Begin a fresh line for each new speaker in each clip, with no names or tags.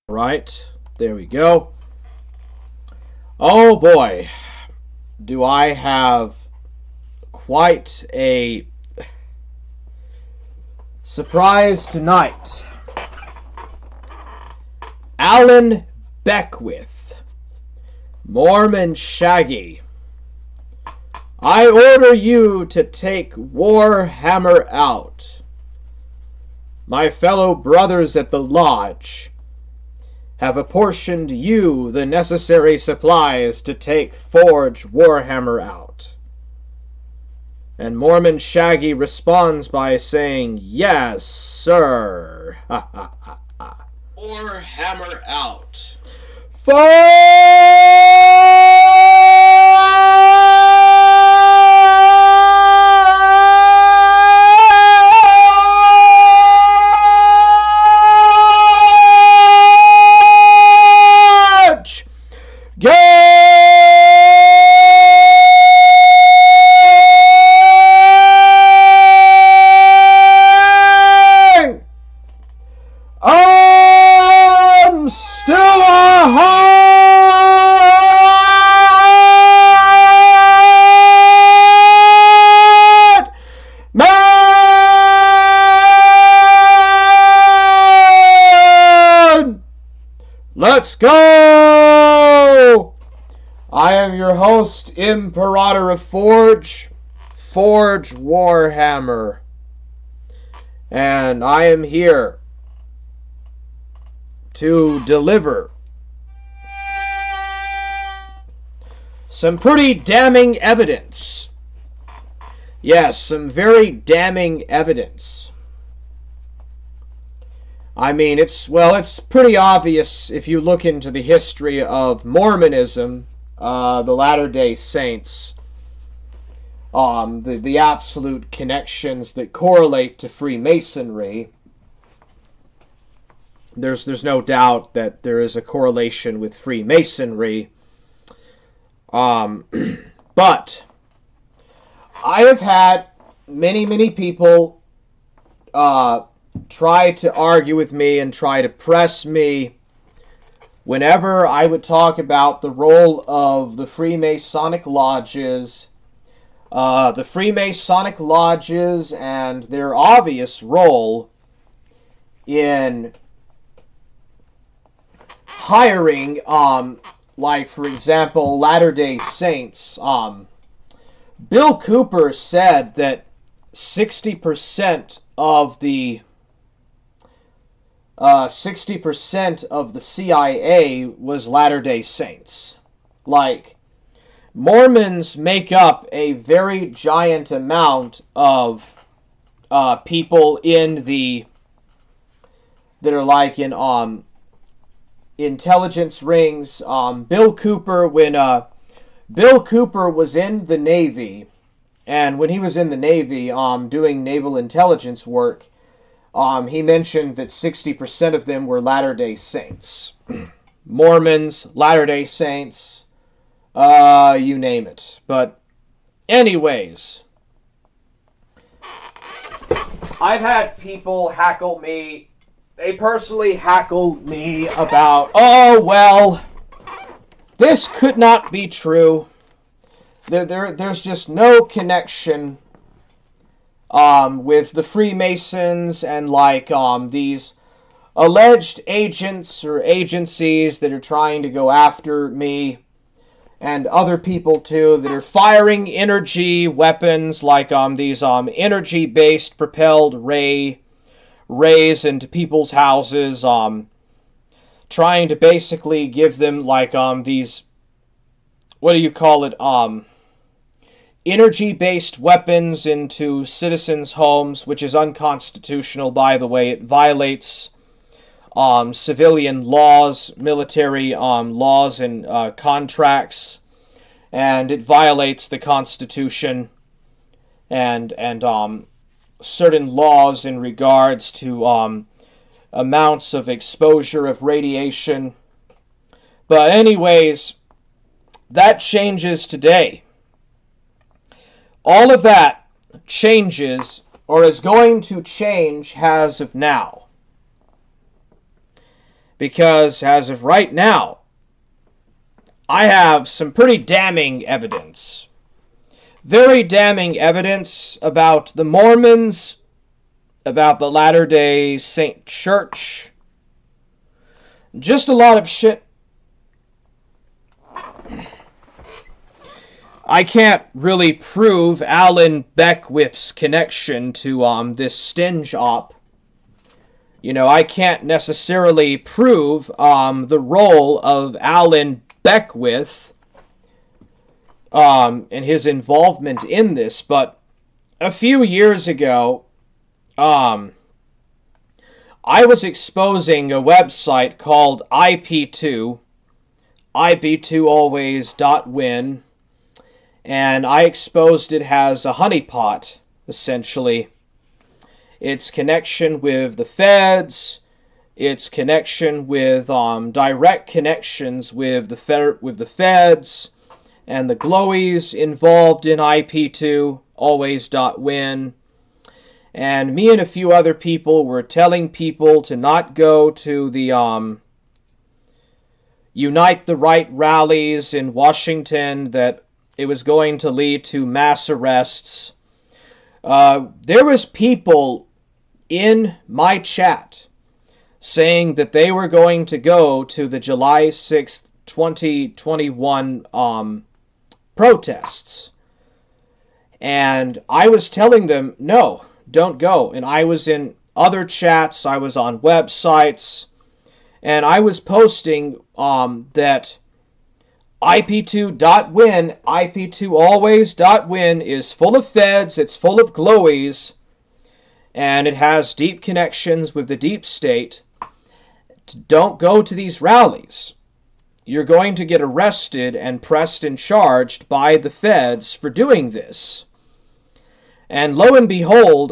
Right, there we go. Oh boy, do I have quite a surprise tonight. Alan Beckwith, Mormon Shaggy, I order you to take Warhammer out. My fellow brothers at the lodge have apportioned you the necessary supplies to take Forge Warhammer out. And Mormon Shaggy responds by saying, "Yes, sir." Ha ha ha ha. Warhammer out. Let's go! I am your host, Imperator of Forge Warhammer. And I am here to deliver some pretty damning evidence. Yes, some very damning evidence. I mean, it's pretty obvious if you look into the history of Mormonism, the Latter-day Saints, the absolute connections that correlate to Freemasonry. There's no doubt that there is a correlation with Freemasonry. But I have had many people try to argue with me and try to press me whenever I would talk about the role of the Freemasonic lodges, and their obvious role in hiring, like, for example, Latter-day Saints. Bill Cooper said that 60% of the 60% of the CIA was Latter-day Saints. Like, Mormons make up a very giant amount of people that are like in intelligence rings. Bill Cooper, when Bill Cooper was in the Navy, and when he was in the Navy doing naval intelligence work, he mentioned that 60% of them were Latter-day Saints. Mormons, Latter-day Saints, you name it. But anyways, I've had people hackle me. They personally hackled me about, oh, well, this could not be true. There's just no connection with the Freemasons and like these alleged agents or agencies that are trying to go after me and other people too that are firing energy weapons like these energy-based propelled rays into people's houses, trying to basically give them like these, what do you call it, energy-based weapons into citizens' homes, which is unconstitutional, by the way. It violates civilian laws, military laws and contracts, and it violates the Constitution and certain laws in regards to amounts of exposure of radiation. But anyways, that changes today. All of that changes, or is going to change as of now. Because as of right now, I have some pretty damning evidence. Very damning evidence about the Mormons, about the Latter-day Saint Church. Just a lot of shit. I can't really prove Alan Beckwith's connection to this stinge op. You know, I can't necessarily prove the role of Alan Beckwith and his involvement in this, but a few years ago, I was exposing a website called IP2, ip2always.win, and I exposed it as a honeypot, essentially. Its connection with the feds, its connection with direct connections with the feds and the glowies involved in IP2 always.win. And me and a few other people were telling people to not go to the Unite the Right rallies in Washington, that it was going to lead to mass arrests. There was people in my chat saying that they were going to go to the July 6th, 2021 protests. And I was telling them, no, don't go. And I was in other chats, I was on websites, and I was posting that IP2.win, IP2always.win is full of feds, it's full of glowies, and it has deep connections with the deep state. Don't go to these rallies. You're going to get arrested and pressed and charged by the feds for doing this. And lo and behold,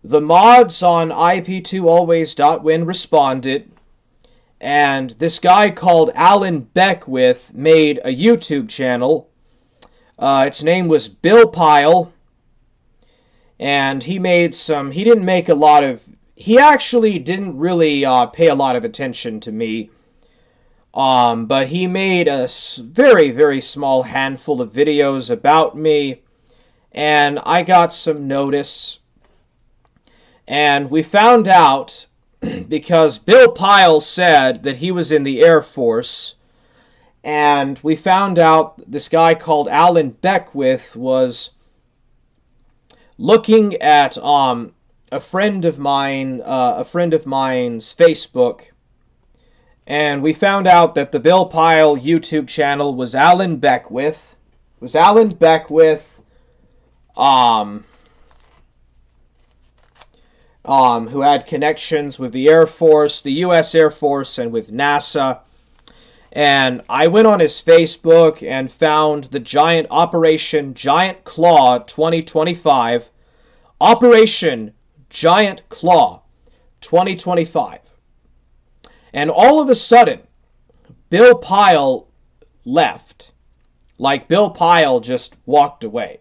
the mods on IP2always.win responded, and this guy called Alan Beckwith made a YouTube channel. Its name was Bill Pyle, and he didn't make a lot of, he actually didn't really pay a lot of attention to me, but he made a very, very small handful of videos about me, and I got some notice. And we found out, because Bill Pyle said that he was in the Air Force, and we found out this guy called Alan Beckwith was looking at a friend of mine's Facebook, and we found out that the Bill Pyle YouTube channel was Alan Beckwith. Who had connections with the Air Force, the U.S. Air Force, and with NASA. And I went on his Facebook and found the giant Operation Giant Claw 2025. Operation Giant Claw 2025. And all of a sudden, Bill Pyle left. Like, Bill Pyle just walked away.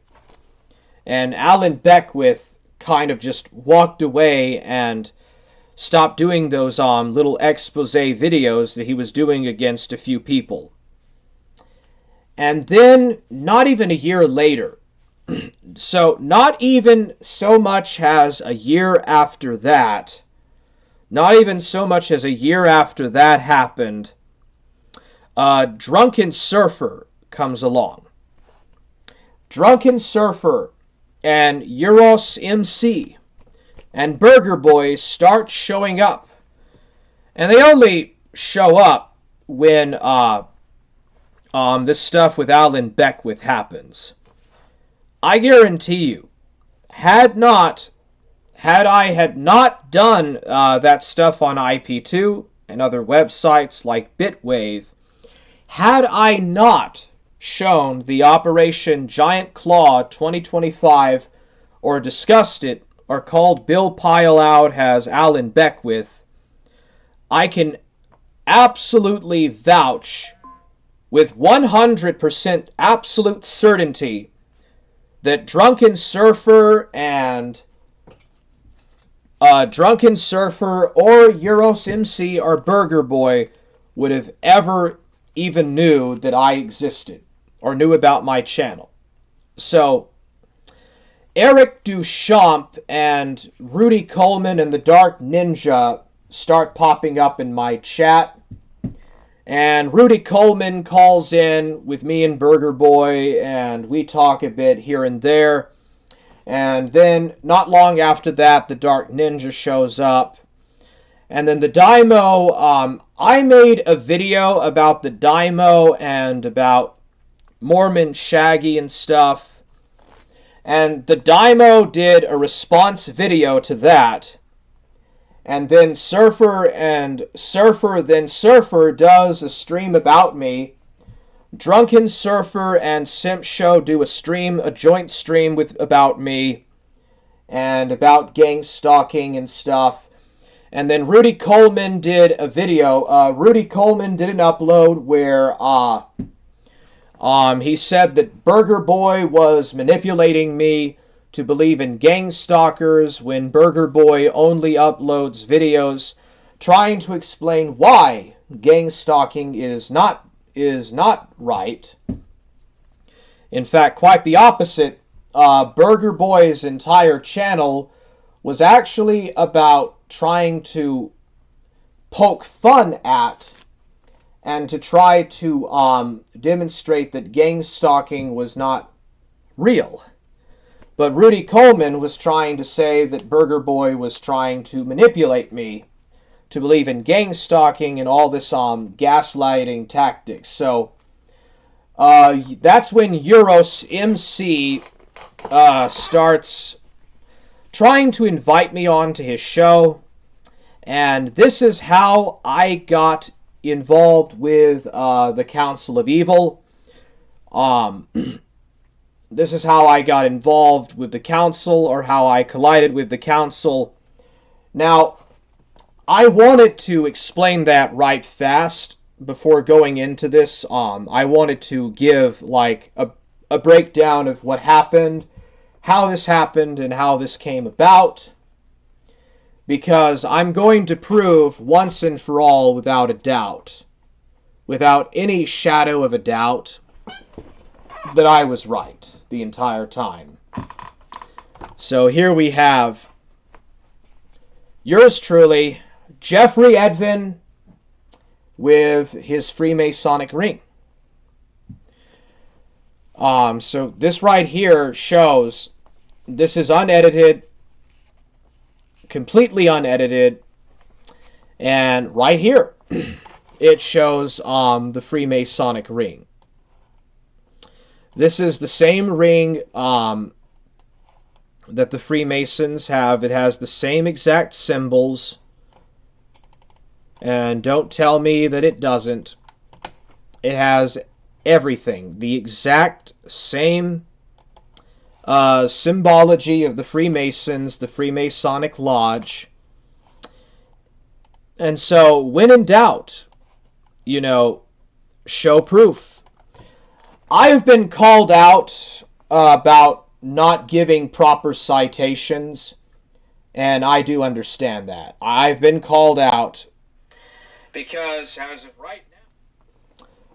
And Alan Beckwith kind of just walked away and stopped doing those little expose videos that he was doing against a few people. And then, not even a year later, so not even so much as a year after that, happened, Drunken Surfer comes along. Drunken Surfer and Euros MC and Burger Boys start showing up. And they only show up when this stuff with Alan Beckwith happens. I guarantee you, had I had not done that stuff on IP2 and other websites like Bitwave, had I not shown the Operation Giant Claw 2025, or discussed it, or called Bill Pyle out as Alan Beckwith, I can absolutely vouch with 100% absolute certainty that Drunken Surfer and Drunken Surfer or Euros MC or Burger Boy would have ever even knew that I existed or knew about my channel. So, Eric Duchamp and Rudy Coleman and the Dark Ninja start popping up in my chat. And Rudy Coleman calls in with me and Burger Boy, and we talk a bit here and there. And then, not long after that, the Dark Ninja shows up. And then the Daimo, I made a video about the Daimo and about Mormon Shaggy and stuff. And the Daimo did a response video to that. And then Surfer does a stream about me. Drunken Surfer and Simp Show do a joint stream about me and about gang stalking and stuff. And then Rudy Coleman did a video. Rudy Coleman did an upload where he said that Burger Boy was manipulating me to believe in gang stalkers when Burger Boy only uploads videos trying to explain why gang stalking is not right. In fact, quite the opposite. Burger Boy's entire channel was actually about trying to poke fun at and to try to demonstrate that gang stalking was not real. But Rudy Coleman was trying to say that Burger Boy was trying to manipulate me to believe in gang stalking and all this gaslighting tactics. So that's when Euros MC starts trying to invite me onto his show. And this is how I got involved with the Council of Evil. This is how I got involved with the council, or how I collided with the council. Now, I wanted to explain that right fast before going into this. I wanted to give like a breakdown of what happened, how this happened, and how this came about. Because I'm going to prove once and for all, without a doubt, without any shadow of a doubt, that I was right the entire time. So here we have yours truly, Jeffrey Edvin, with his Freemasonic ring. So this right here shows, this is unedited, completely unedited, and right here it shows the Freemasonic ring. This is the same ring that the Freemasons have. It has the same exact symbols. And don't tell me that it doesn't. It has everything. The exact same symbology of the Freemasons, the Freemasonic Lodge. And so, when in doubt, show proof. I've been called out about not giving proper citations, and I do understand that. I've been called out because, as of right now,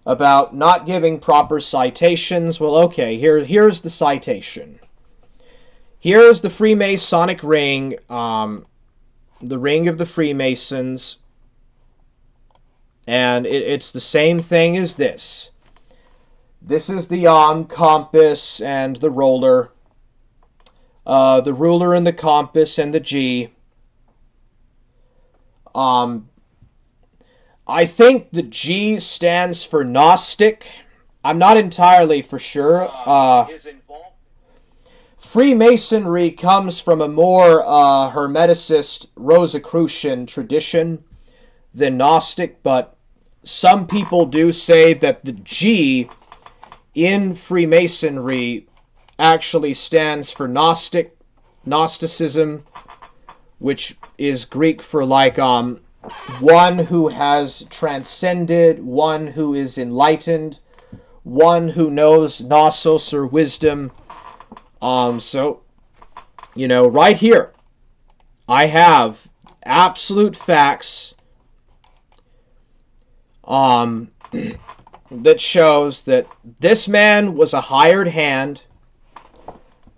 about not giving proper citations. Well, okay, here's the citation. Here's the Freemasonic ring, the ring of the Freemasons, and it's the same thing as this. This is the compass and the roller, the ruler and the compass and the G. I think the G stands for Gnostic. I'm not entirely for sure. Freemasonry comes from a more Hermeticist Rosicrucian tradition than Gnostic, but some people do say that the G in Freemasonry actually stands for Gnosticism, which is Greek for like one who has transcended, one who is enlightened, one who knows Gnosos or wisdom. So, right here, I have absolute facts that shows that this man was a hired hand.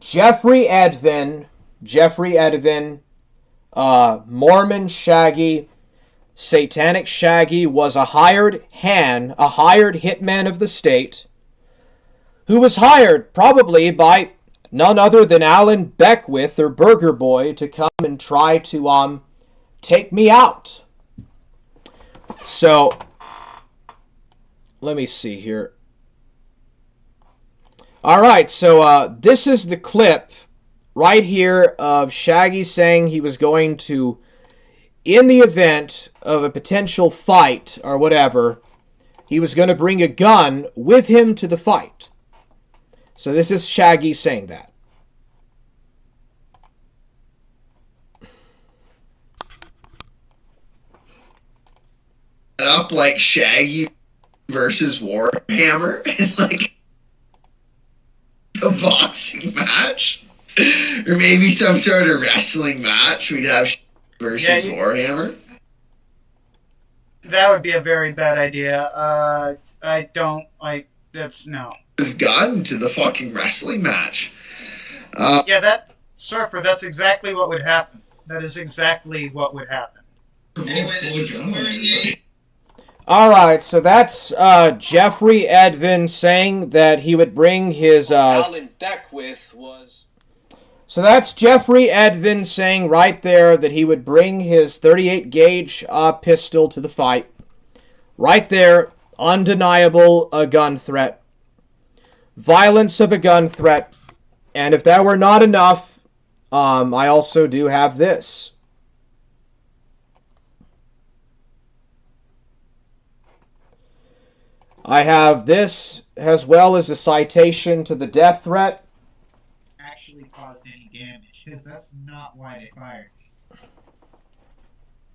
Jeffrey Edvin, Mormon Shaggy, Satanic Shaggy was a hired hand, a hired hitman of the state, who was hired probably by none other than Alan Beckwith or Burger Boy to come and try to take me out. So, let me see here. Alright, so this is the clip right here of Shaggy saying he was going to, in the event of a potential fight or whatever, he was going to bring a gun with him to the fight. So this is Shaggy saying that.
Up like Shaggy versus Warhammer and like a boxing match, or maybe some sort of wrestling match. We'd have versus Warhammer.
That would be a very bad idea. I don't like. That's no.
His gun to the fucking wrestling match.
Yeah, that Surfer. That's exactly what would happen. That is exactly what would happen.
Anyway, this is 38.
Alright, so that's Jeffrey Edvin saying that he would bring his...
Alan Beckwith was...
So that's Jeffrey Edvin saying right there that he would bring his 38 gauge pistol to the fight. Right there, undeniable a gun threat. Violence of a gun threat. And if that were not enough, I also do have this. I have this, as well as a citation to the death threat.
Actually caused any damage, because that's not why they fired me.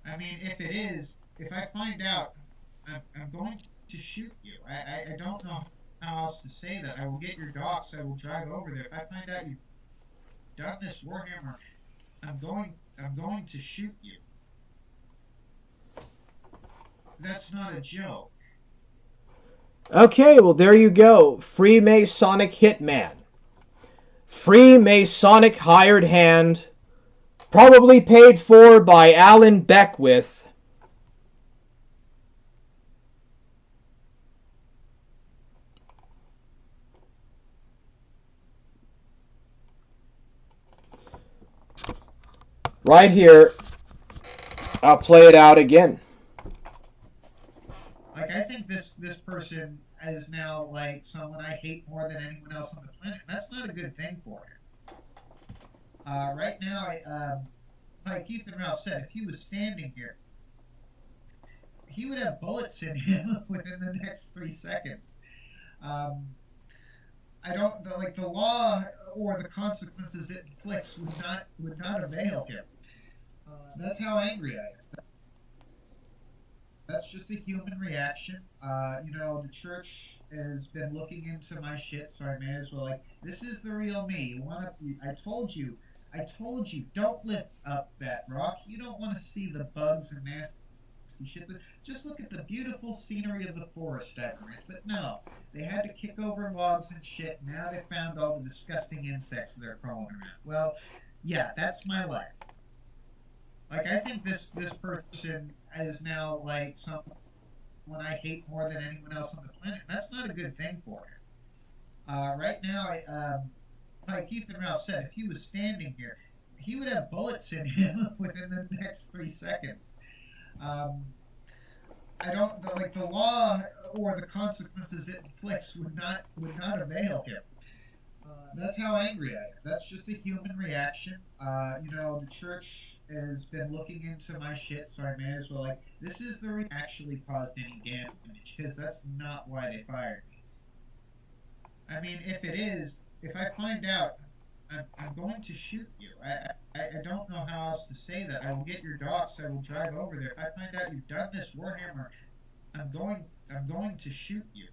I mean, if it is, if I find out, I'm going to shoot you. I don't know how else to say that. I will get your docs, I will drive over there. If I find out you've done this Warhammer, I'm going to shoot you. That's not a joke.
Okay, well there you go. Freemasonic hitman. Freemasonic hired hand. Probably paid for by Alan Beckwith. Right here. I'll play it out again.
Like, I think this person is now like someone I hate more than anyone else on the planet. That's not a good thing for him. Right now, like Ethan Ralph said, if he was standing here, he would have bullets in him within the next 3 seconds. I don't like the law or the consequences it inflicts would not avail him. That's how angry I am. That's just a human reaction. The church has been looking into my shit, so I may as well this is the real me. I told you, don't lift up that rock. You don't want to see the bugs and nasty shit. Just look at the beautiful scenery of the forest at the ranch. But no, they had to kick over logs and shit. Now they found all the disgusting insects that are crawling around. Well, yeah, that's my life. Like, I think this person is now like someone I hate more than anyone else on the planet. That's not a good thing for him. Right now, like Ethan Ralph said, if he was standing here, he would have bullets in him within the next 3 seconds. I don't like the law or the consequences it inflicts would not avail him. That's how angry I am. That's just a human reaction. The church has been looking into my shit, so I may as well this is the actually caused any damage, because that's not why they fired me. I mean, if it is, if I find out, I'm going to shoot you. I don't know how else to say that. I will get your docs. I will drive over there. If I find out you've done this Warhammer, I'm going to shoot you.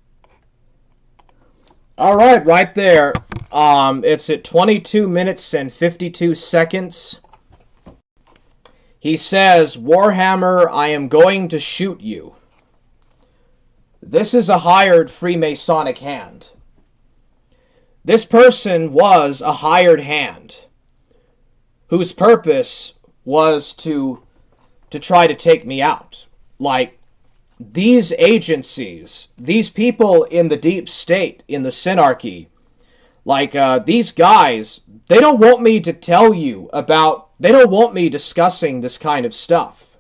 All right there. It's at 22 minutes and 52 seconds. He says, "Warhammer, I am going to shoot you." This is a hired Freemasonic hand. This person was a hired hand whose purpose was to try to take me out. Like, these agencies, these people in the deep state, in the synarchy, like these guys, they don't want me to tell you about, they don't want me discussing this kind of stuff.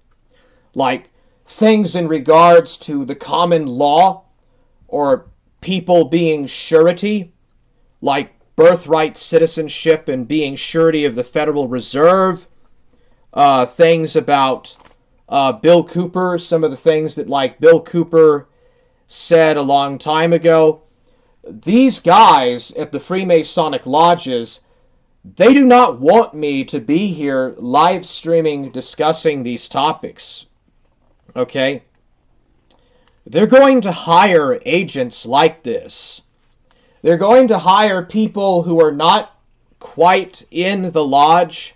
Like things in regards to the common law or people being surety, like birthright citizenship and being surety of the Federal Reserve, things about Bill Cooper, some of the things that like Bill Cooper said a long time ago. These guys at the Freemasonic lodges, they do not want me to be here live streaming, discussing these topics. Okay? They're going to hire agents like this. They're going to hire people who are not quite in the lodge.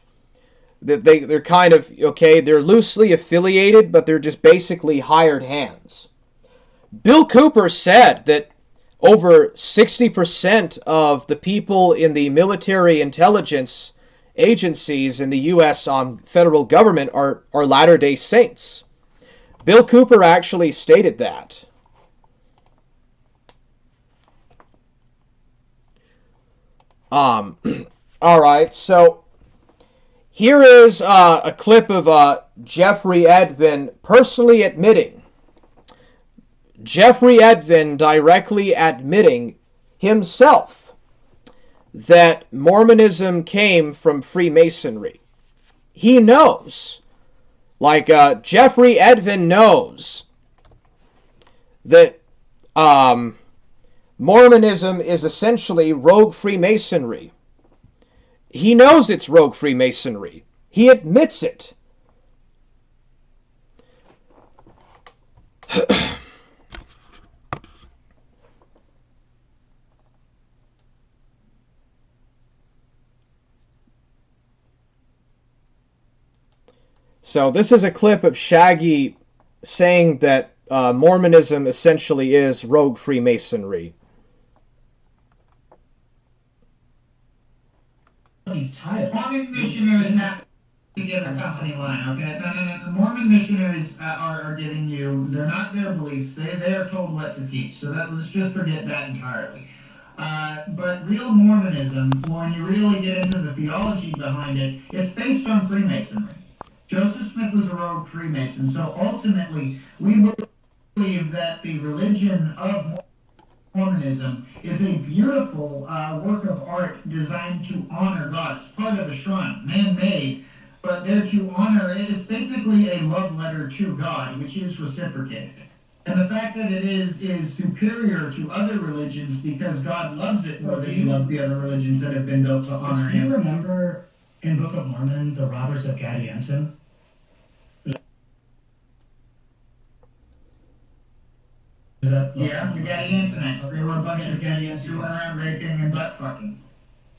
They're kind of, okay, they're loosely affiliated, but they're just basically hired hands. Bill Cooper said that over 60% of the people in the military intelligence agencies in the U.S. Federal government are Latter-day Saints. Bill Cooper actually stated that. All right, so here is a clip of Jeffrey Edvin personally admitting. Jeffrey Edvin directly admitting himself that Mormonism came from Freemasonry. He knows. Like, Jeffrey Edvin knows that Mormonism is essentially rogue Freemasonry. He knows it's rogue Freemasonry. He admits it. So this is a clip of Shaggy saying that Mormonism essentially is rogue Freemasonry.
These titles. Mormon missionaries have to give a company line, okay? No. The Mormon missionaries are giving you, they're not their beliefs. They are told what to teach. So let's just forget that entirely. But real Mormonism, when you really get into the theology behind it, it's based on Freemasonry. Joseph Smith was a rogue Freemason, so ultimately we believe that the religion of Mormonism is a beautiful work of art designed to honor God. It's part of a shrine, man-made, but they're to honor, it's basically a love letter to God, which is reciprocated. And the fact that it is superior to other religions because God loves it more than he loves the other religions that have been built to honor him.
Do you remember in Book of Mormon, the robbers of Gadianton?
Yeah, the Gadiantonites. They were a bunch of Gadians who went around raping and butt fucking.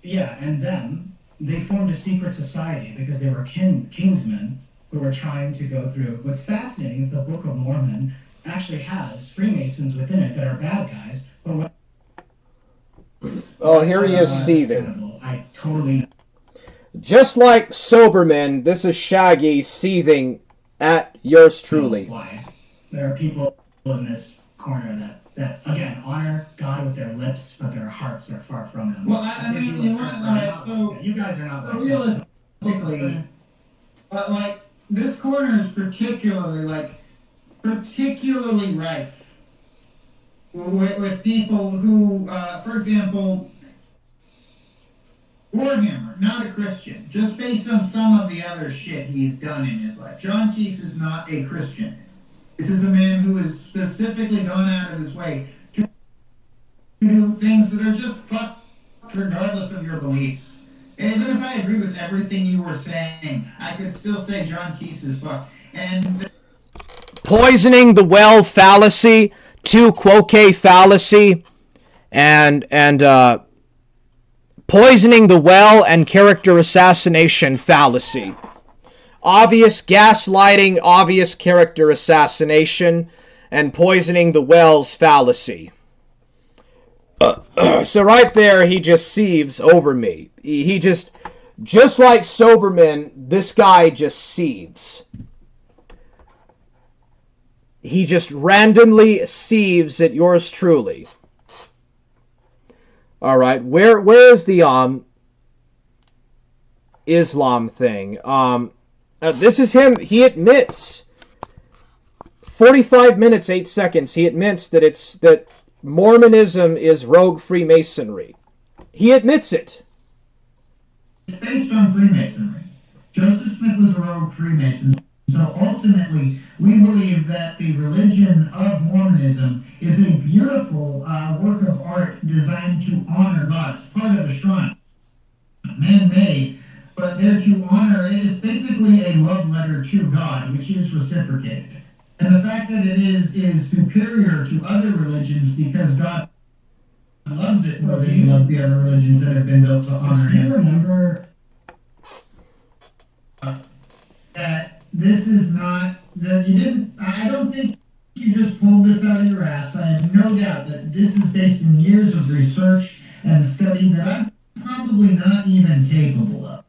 Yeah, and then they formed a secret society because they were kingsmen who were trying to go through. What's fascinating is the Book of Mormon actually has Freemasons within it that are bad guys. But
oh, here he is seething.
I totally.
Just like Soberman, this is Shaggy seething at yours truly.
Why? There are people in this corner that again honor God with their lips, but their hearts are far from Him.
Well, I mean, you want so
you guys are not like
realistically, but like this corner is particularly rife with people who, for example, Warhammer, not a Christian, just based on some of the other shit he's done in his life. John Keese is not a Christian. This is a man who has specifically gone out of his way to do things that are just fucked regardless of your beliefs. And even if I agree with everything you were saying, I could still say John Keese is fucked. And
poisoning the well fallacy, tu quoque fallacy, and poisoning the well and character assassination fallacy obvious gaslighting, obvious character assassination, and poisoning the wells fallacy. So right there, he just sieves over me. He just like Soberman, this guy just sieves. He just randomly sieves at yours truly. All right, where is the Islam thing? This is him. He admits 45 minutes 8 seconds. He admits that Mormonism is rogue Freemasonry. He admits it.
It's based on Freemasonry. Joseph Smith was a rogue Freemason. So ultimately, we believe that the religion of Mormonism is a beautiful work of art designed to honor God. It's part of a shrine, man-made, but they're to honor. It's basically a love letter to God, which is reciprocated. And the fact that it is superior to other religions because God loves it more than he loves the other religions that have been built to honor him.
Do you remember
that this is not, that you didn't, I don't think you just pulled this out of your ass. I have no doubt that this is based in years of research and study that I'm probably not even capable of.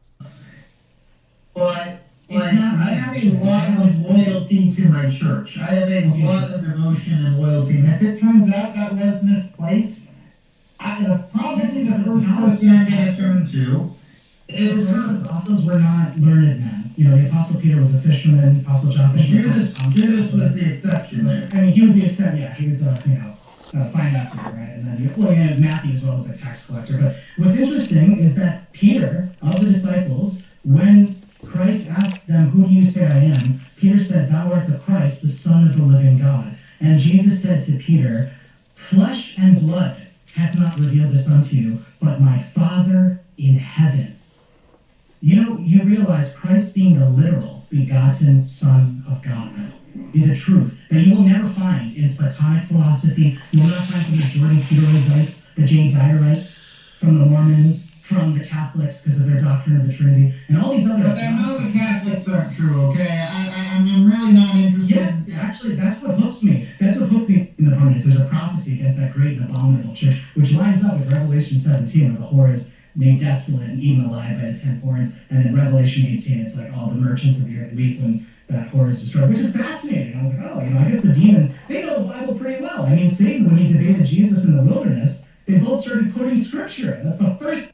But like, I have a lot of loyalty to my church. I have a lot of devotion and loyalty. And if it turns out that was misplaced, probably the first person I'm going to turn to is
the apostles were not learned men. You know, the Apostle Peter was a fisherman. Apostle John
Judas was the exception.
I mean, he was the exception. Yeah, he was a finance guy, right? And then Matthew as well as a tax collector. But what's interesting is that Peter, of the disciples, when Christ asked them, "Who do you say I am?" Peter said, "Thou art the Christ, the Son of the living God." And Jesus said to Peter, "Flesh and blood hath not revealed this unto you, but my Father in heaven." You know, you realize Christ being the literal begotten Son of God is a truth that you will never find in Platonic philosophy. You will not find from the Jordan Petersites, the Jane Dyerites, from the Mormons, from the Catholics because of their doctrine of the Trinity, and all these other...
But I know the Catholics aren't true, okay? I'm really not interested.
Yes, actually, that's what hooks me. That's what hooked me in the Mormonists. There's a prophecy against that great and abominable church, which lines up with Revelation 17, where the whore is made desolate and eaten alive by the 10 horns, and then Revelation 18, it's like all the merchants of the earth weep when that whore is destroyed, which is fascinating. I was like, oh, I guess the demons, they know the Bible pretty well. I mean, Satan, when he debated Jesus in the wilderness, they both started quoting Scripture. That's the first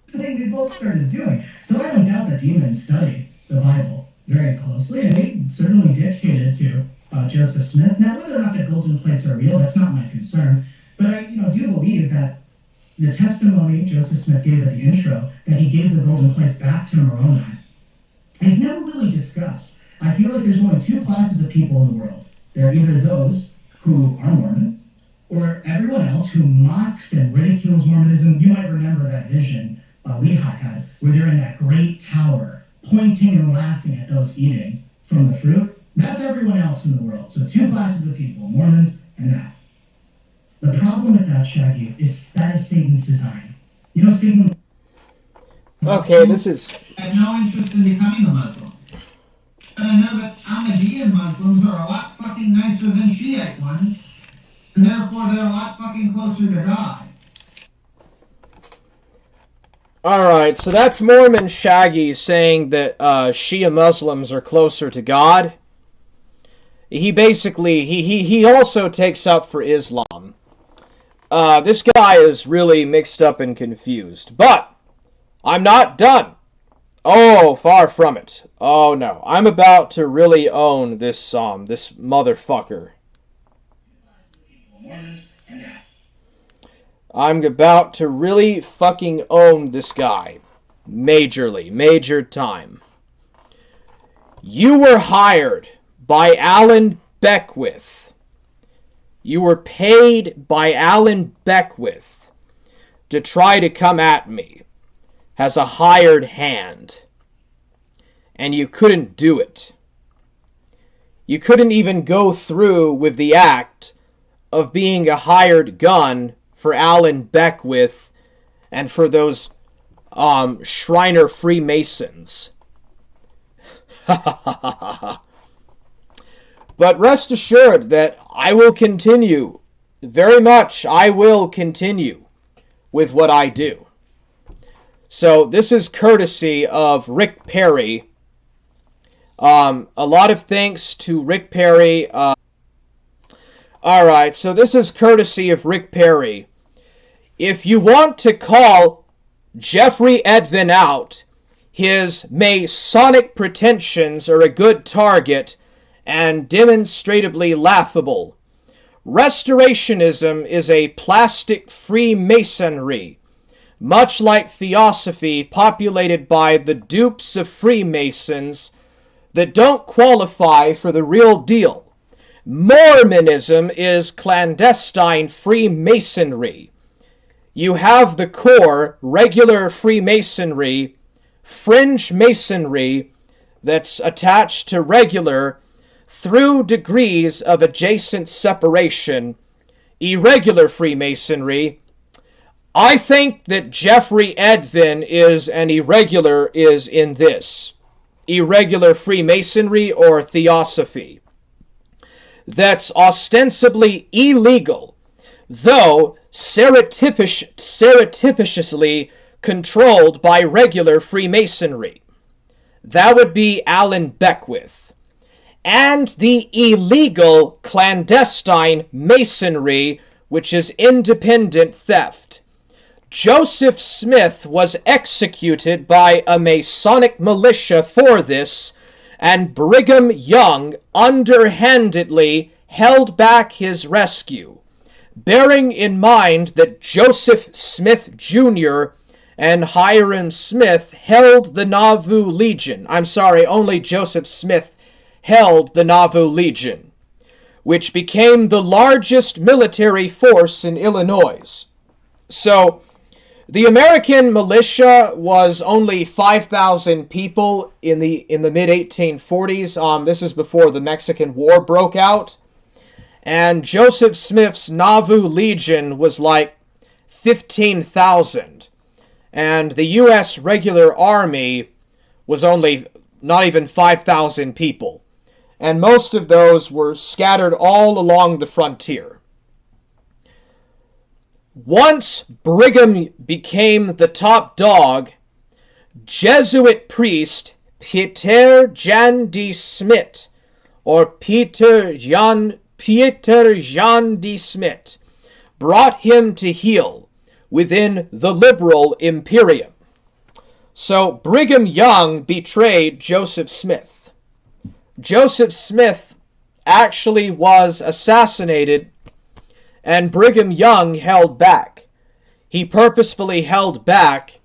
thing they both started doing. So I don't doubt that demons study the Bible very closely, and they certainly dictated to Joseph Smith. Now, whether or not the golden plates are real, that's not my concern, but I do believe that the testimony Joseph Smith gave at the intro, that he gave the golden plates back to Moroni, is never really discussed. I feel like there's only two classes of people in the world. There are either those who are Mormon, or everyone else who mocks and ridicules Mormonism. You might remember that vision Lehi had, where they're in that great tower, pointing and laughing at those eating from the fruit. That's everyone else in the world. So two classes of people, Mormons and that. The problem with that, Shaggy, is that is Satan's design. You know, Satan...
Okay, this is...
I have no interest in becoming a Muslim. But I know that Ahmadiyyan Muslims are a lot fucking nicer than Shiite ones, and therefore they're a lot fucking closer to God.
Alright, so that's Mormon Shaggy saying that Shia Muslims are closer to God. He basically, he also takes up for Islam. This guy is really mixed up and confused. But I'm not done. Oh, far from it. Oh, no. I'm about to really own this this motherfucker. I'm about to really fucking own this guy. Majorly. Major time. You were hired by Alan Beckwith. You were paid by Alan Beckwith to try to come at me as a hired hand. And you couldn't do it. You couldn't even go through with the act of being a hired gun for Alan Beckwith and for those Shriner Freemasons. But rest assured that I will continue, very much I will continue with what I do. So this is courtesy of Rick Perry. A lot of thanks to Rick Perry. Alright, so this is courtesy of Rick Perry. If you want to call Jeffrey Edvin out, his Masonic pretensions are a good target and demonstrably laughable. Restorationism is a plastic Freemasonry, much like Theosophy populated by the dupes of Freemasons that don't qualify for the real deal. Mormonism is clandestine Freemasonry. You have the core, regular Freemasonry, fringe Masonry that's attached to regular through degrees of adjacent separation, irregular Freemasonry. I think that Jeffrey Edvin is an irregular is in this. Irregular Freemasonry or Theosophy. That's ostensibly illegal, though surreptitiously controlled by regular Freemasonry. That would be Alan Beckwith. And the illegal clandestine Masonry, which is independent theft. Joseph Smith was executed by a Masonic militia for this, and Brigham Young underhandedly held back his rescue, bearing in mind that Joseph Smith Jr. and Hiram Smith held the Nauvoo Legion. Only Joseph Smith held the Nauvoo Legion, which became the largest military force in Illinois. So, the American militia was only 5,000 people in the mid-1840s. This is before the Mexican War broke out. And Joseph Smith's Nauvoo Legion was like 15,000. And the U.S. regular army was only not even 5,000 people. And most of those were scattered all along the frontier. Once Brigham became the top dog, Jesuit priest Pieter Jan de Smet, or Pieter Jan de Smet, brought him to heel within the liberal imperium. So Brigham Young betrayed Joseph Smith. Joseph Smith actually was assassinated, and Brigham Young held back. He purposefully held back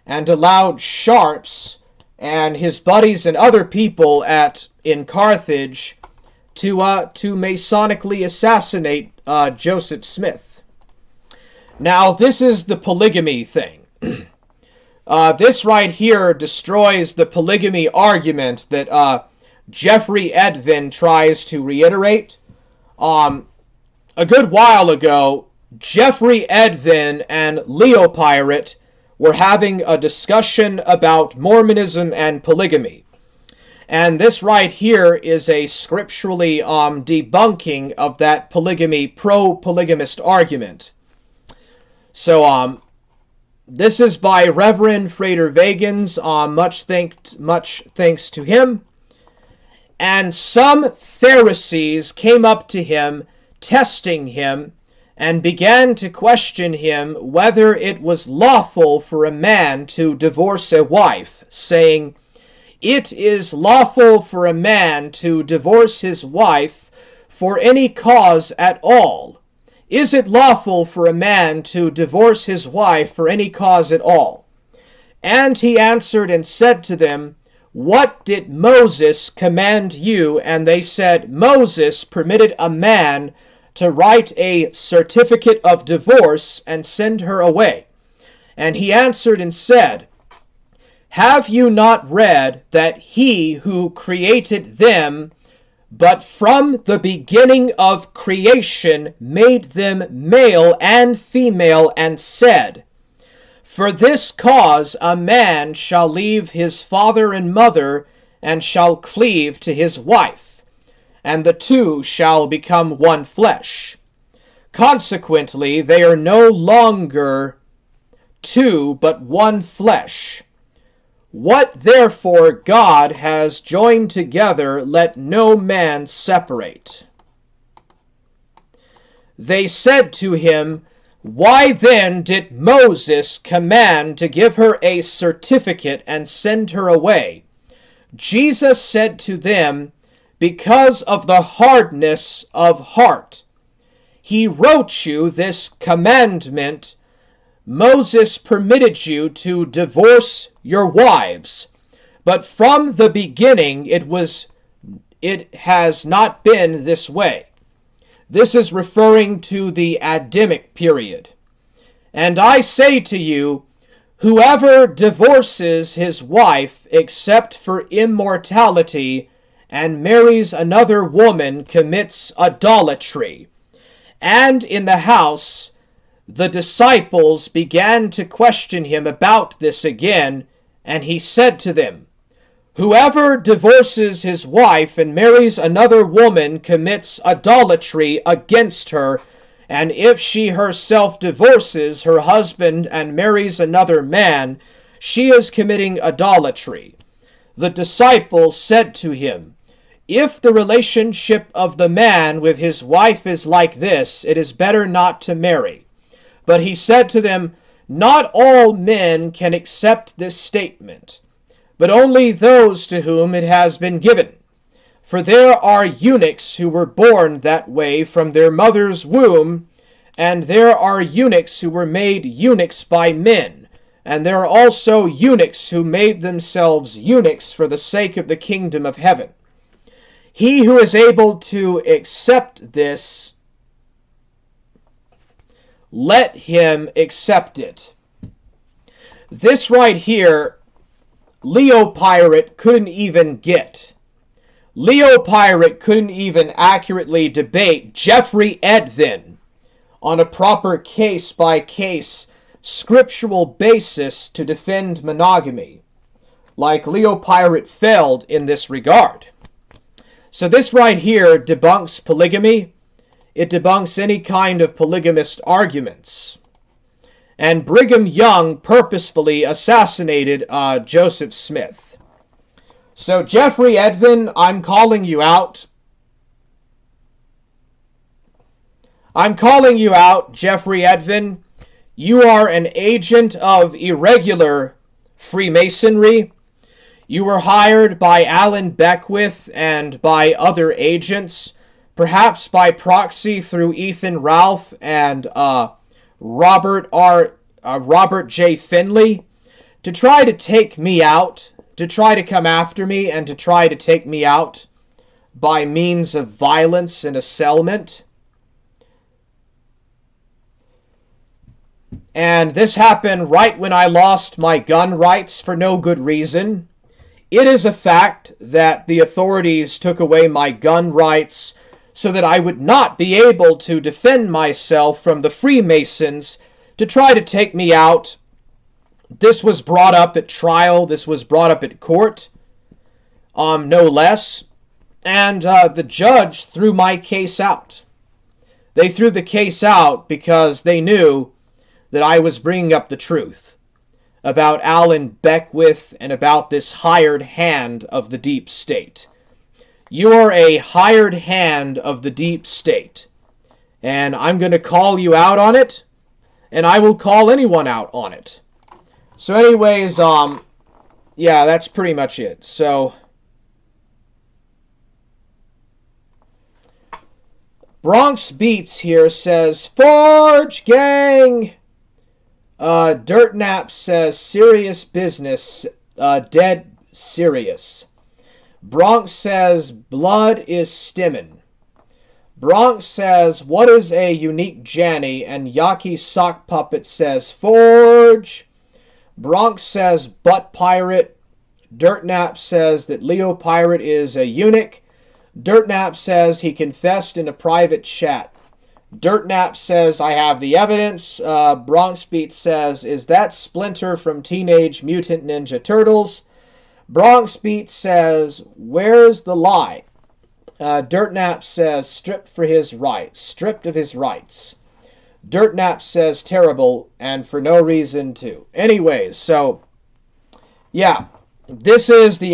and allowed Sharps and his buddies and other people in Carthage to Masonically assassinate Joseph Smith. Now, this is the polygamy thing. This right here destroys the polygamy argument that Jeffrey Edvin tries to reiterate. A good while ago, Jeffrey Edvin and Leo Pirate were having a discussion about Mormonism and polygamy. And this right here is a scripturally debunking of that pro-polygamist argument. So, this is by Reverend Frater Vagans, much thanks to him. And some Pharisees came up to him, testing him, and began to question him whether it was lawful for a man to divorce a wife, saying, "It is lawful for a man to divorce his wife for any cause at all. Is it lawful for a man to divorce his wife for any cause at all?" And he answered and said to them, "What did Moses command you?" And they said, "Moses permitted a man to write a certificate of divorce and send her away." And he answered and said, "Have you not read that he who created them, but from the beginning of creation made them male and female, and said, 'For this cause a man shall leave his father and mother, and shall cleave to his wife, and the two shall become one flesh. Consequently, they are no longer two, but one flesh. What therefore God has joined together, let no man separate. They said to him, Why then did Moses command to give her a certificate and send her away? Jesus said to them, Because of the hardness of heart. He wrote you this commandment. Moses permitted you to divorce your wives, but from the beginning it has not been this way. This is referring to the Adamic period. And I say to you, whoever divorces his wife except for immortality and marries another woman commits idolatry. And in the house the disciples began to question him about this again, and he said to them, Whoever divorces his wife and marries another woman commits idolatry against her, and if she herself divorces her husband and marries another man, she is committing idolatry. The disciples said to him, If the relationship of the man with his wife is like this, it is better not to marry. But he said to them, Not all men can accept this statement, but only those to whom it has been given. For there are eunuchs who were born that way from their mother's womb, and there are eunuchs who were made eunuchs by men, and there are also eunuchs who made themselves eunuchs for the sake of the kingdom of heaven. He who is able to accept this, let him accept it. This right here, Leo Pirate couldn't even get. Leo Pirate couldn't even accurately debate Jeffrey Edvin on a proper case-by-case scriptural basis to defend monogamy, like Leo Pirate failed in this regard. So this right here debunks polygamy. It debunks any kind of polygamist arguments. And Brigham Young purposefully assassinated Joseph Smith. So Jeffrey Edvin, I'm calling you out. I'm calling you out, Jeffrey Edvin. You are an agent of irregular Freemasonry. You were hired by Alan Beckwith and by other agents, perhaps by proxy through Ethan Ralph and Robert J. Finley, to try to take me out, to try to come after me and to try to take me out by means of violence and assailment. And this happened right when I lost my gun rights for no good reason. It is a fact that the authorities took away my gun rights so that I would not be able to defend myself from the Freemasons to try to take me out. This was brought up at trial. This was brought up at court, no less. And the judge threw my case out. They threw the case out because they knew that I was bringing up the truth about Alan Beckwith and about this hired hand of the deep state. You are a hired hand of the deep state, and I'm going to call you out on it, and I will call anyone out on it. So anyways, yeah, that's pretty much it. So Bronx Beats here says, Forge gang! Dirtnap says, serious business, dead serious. Bronx says, blood is stimmin'. Bronx says, what is a unique Janny? And Yaki Sock Puppet says, Forge. Bronx says, butt pirate. Dirtnap says that Leo Pirate is a eunuch. Dirtnap says he confessed in a private chat. Dirtnap says, I have the evidence. Bronx Beat says, is that Splinter from Teenage Mutant Ninja Turtles? Bronx Beat says, where's the lie? Dirtnap says, stripped of his rights. Dirtnap says, terrible, and for no reason too. Anyways, so, yeah, this is the